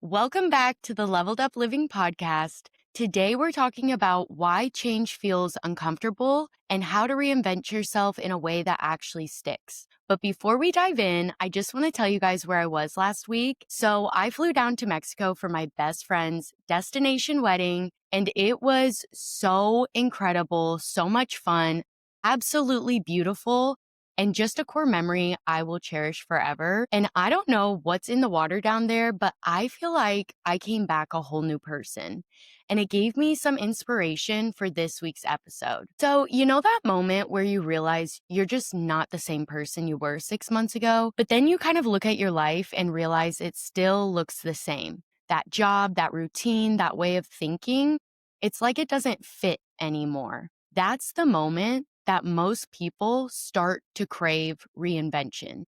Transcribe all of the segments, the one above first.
Welcome back to the Leveled Up Living podcast. Today, we're talking about why change feels uncomfortable and how to reinvent yourself in a way that actually sticks. But before we dive in, I just want to tell you guys where I was last week. So I flew down to Mexico for my best friend's destination wedding, and it was so incredible, so much fun, absolutely beautiful. And just a core memory I will cherish forever. And I don't know what's in the water down there, but I feel like I came back a whole new person. And it gave me some inspiration for this week's episode. So, you know that moment where you realize you're just not the same person you were 6 months ago, but then you kind of look at your life and realize it still looks the same. That job, that routine, that way of thinking, it's like it doesn't fit anymore. That's the moment that most people start to crave reinvention.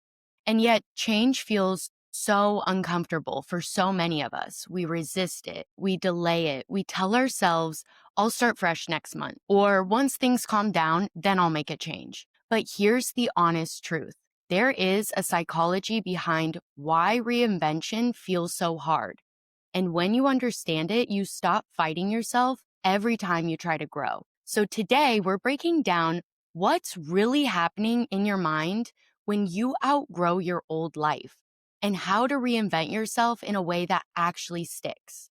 And yet change feels so uncomfortable for so many of us. We resist it, we delay it, we tell ourselves, I'll start fresh next month, or once things calm down, then I'll make a change. But here's the honest truth. There is a psychology behind why reinvention feels so hard. And when you understand it, you stop fighting yourself every time you try to grow. So today we're breaking down what's really happening in your mind when you outgrow your old life and how to reinvent yourself in a way that actually sticks.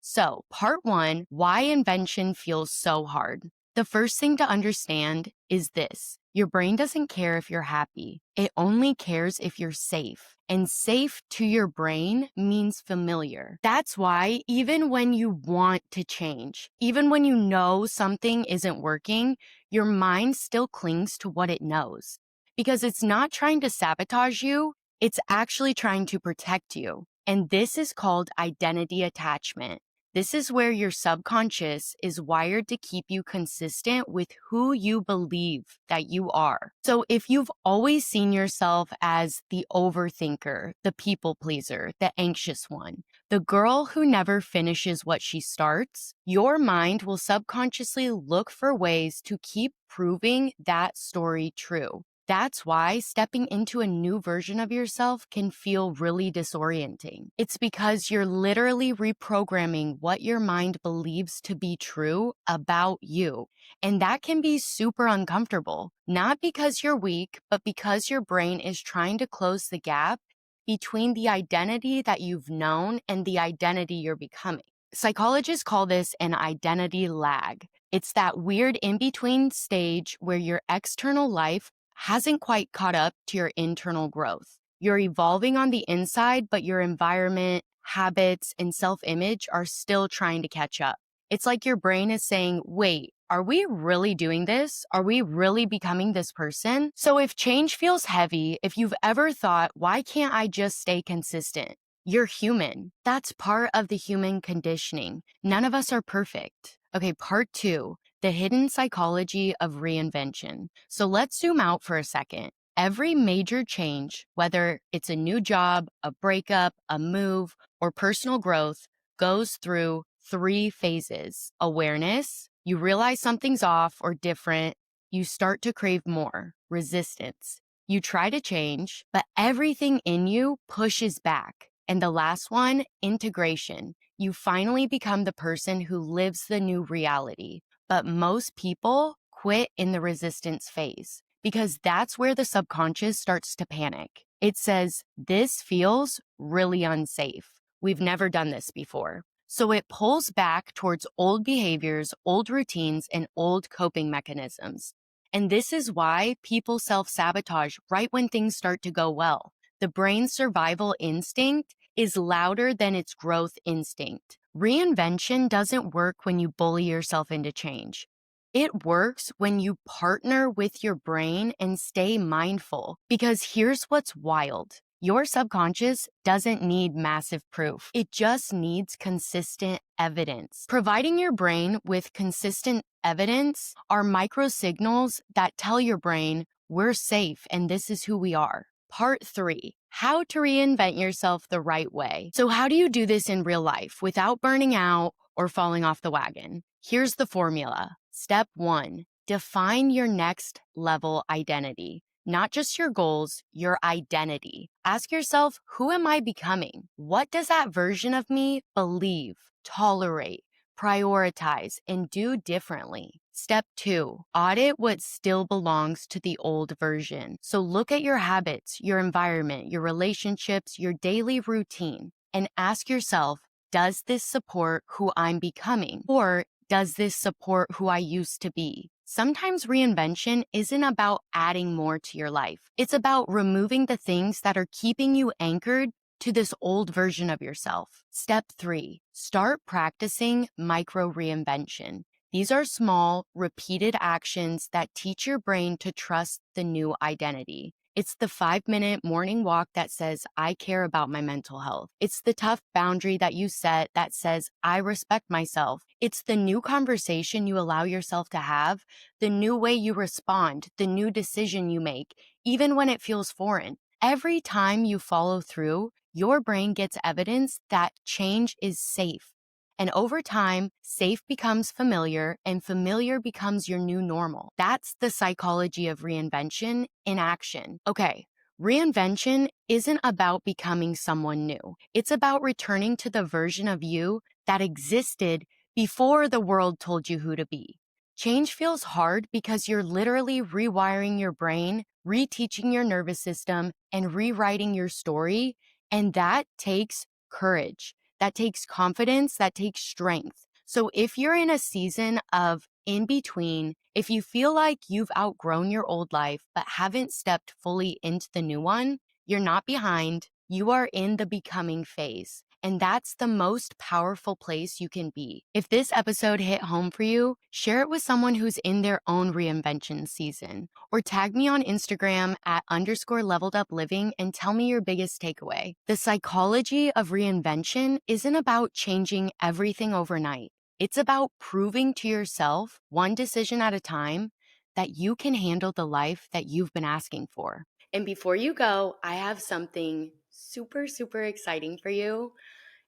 So, part one, why invention feels so hard. The first thing to understand is this. Your brain doesn't care if you're happy. It only cares if you're safe. And safe to your brain means familiar. That's why even when you want to change, even when you know something isn't working, your mind still clings to what it knows. Because it's not trying to sabotage you, it's actually trying to protect you. And this is called identity attachment. This is where your subconscious is wired to keep you consistent with who you believe that you are. So if you've always seen yourself as the overthinker, the people pleaser, the anxious one, the girl who never finishes what she starts, your mind will subconsciously look for ways to keep proving that story true. That's why stepping into a new version of yourself can feel really disorienting. It's because you're literally reprogramming what your mind believes to be true about you. And that can be super uncomfortable, not because you're weak, but because your brain is trying to close the gap between the identity that you've known and the identity you're becoming. Psychologists call this an identity lag. It's that weird in-between stage where your external life hasn't quite caught up to your internal growth. You're evolving on the inside, but your environment, habits, and self-image are still trying to catch up. It's like your brain is saying, wait, are we really doing this? Are we really becoming this person? So if change feels heavy, if you've ever thought, why can't I just stay consistent? You're human. That's part of the human conditioning. None of us are perfect. Okay, part two. The hidden psychology of reinvention. So let's zoom out for a second. Every major change, whether it's a new job, a breakup, a move, or personal growth, goes through 3 phases. Awareness, you realize something's off or different, you start to crave more. Resistance, you try to change, but everything in you pushes back. And the last one, integration. You finally become the person who lives the new reality. But most people quit in the resistance phase because that's where the subconscious starts to panic. It says, this feels really unsafe. We've never done this before. So it pulls back towards old behaviors, old routines, and old coping mechanisms. And this is why people self-sabotage right when things start to go well. The brain's survival instinct is louder than its growth instinct. Reinvention doesn't work when you bully yourself into change. It works when you partner with your brain and stay mindful. Because here's what's wild. Your subconscious doesn't need massive proof. It just needs consistent evidence. Providing your brain with consistent evidence are micro signals that tell your brain, we're safe and this is who we are. Part 3, how to reinvent yourself the right way. So how do you do this in real life without burning out or falling off the wagon? Here's the formula. Step 1, define your next level identity. not just your goals, your identity. Ask yourself, who am I becoming? What does that version of me believe, tolerate, prioritize, and do differently? Step 2, audit what still belongs to the old version. So look at your habits, your environment, your relationships, your daily routine, and ask yourself, does this support who I'm becoming? Or does this support who I used to be? Sometimes reinvention isn't about adding more to your life. It's about removing the things that are keeping you anchored to this old version of yourself. Step 3, start practicing micro reinvention. These are small, repeated actions that teach your brain to trust the new identity. It's the 5-minute morning walk that says, I care about my mental health. It's the tough boundary that you set that says, I respect myself. It's the new conversation you allow yourself to have, the new way you respond, the new decision you make, even when it feels foreign. Every time you follow through, your brain gets evidence that change is safe. And over time, safe becomes familiar and familiar becomes your new normal. That's the psychology of reinvention in action. Okay, reinvention isn't about becoming someone new. It's about returning to the version of you that existed before the world told you who to be. Change feels hard because you're literally rewiring your brain, reteaching your nervous system, and rewriting your story. And that takes courage. That takes confidence, that takes strength. So if you're in a season of in between, if you feel like you've outgrown your old life but haven't stepped fully into the new one, you're not behind. You are in the becoming phase. And that's the most powerful place you can be. If this episode hit home for you, share it with someone who's in their own reinvention season. Or tag me on Instagram at _leveledupliving and tell me your biggest takeaway. The psychology of reinvention isn't about changing everything overnight. It's about proving to yourself, one decision at a time, that you can handle the life that you've been asking for. And before you go, I have something super, super exciting for you.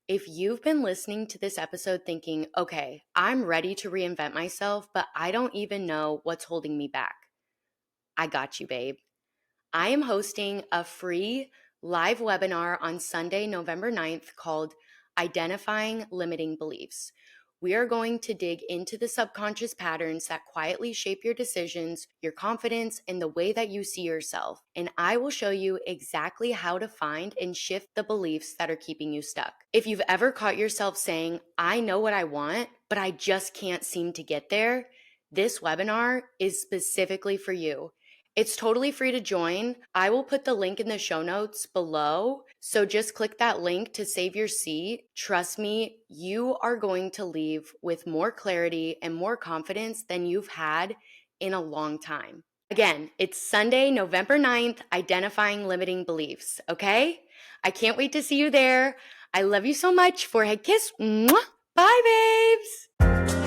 If you've been listening to this episode thinking, okay, I'm ready to reinvent myself, but I don't even know what's holding me back, I got you, babe. I am hosting a free live webinar on Sunday, November 9th called Identifying Limiting Beliefs. We are going to dig into the subconscious patterns that quietly shape your decisions, your confidence, and the way that you see yourself. And I will show you exactly how to find and shift the beliefs that are keeping you stuck. If you've ever caught yourself saying, I know what I want, but I just can't seem to get there, this webinar is specifically for you. It's totally free to join. I will put the link in the show notes below. So just click that link to save your seat. Trust me, you are going to leave with more clarity and more confidence than you've had in a long time. Again, it's Sunday, November 9th, Identifying Limiting Beliefs, okay? I can't wait to see you there. I love you so much. Forehead kiss. Mwah. Bye, babes.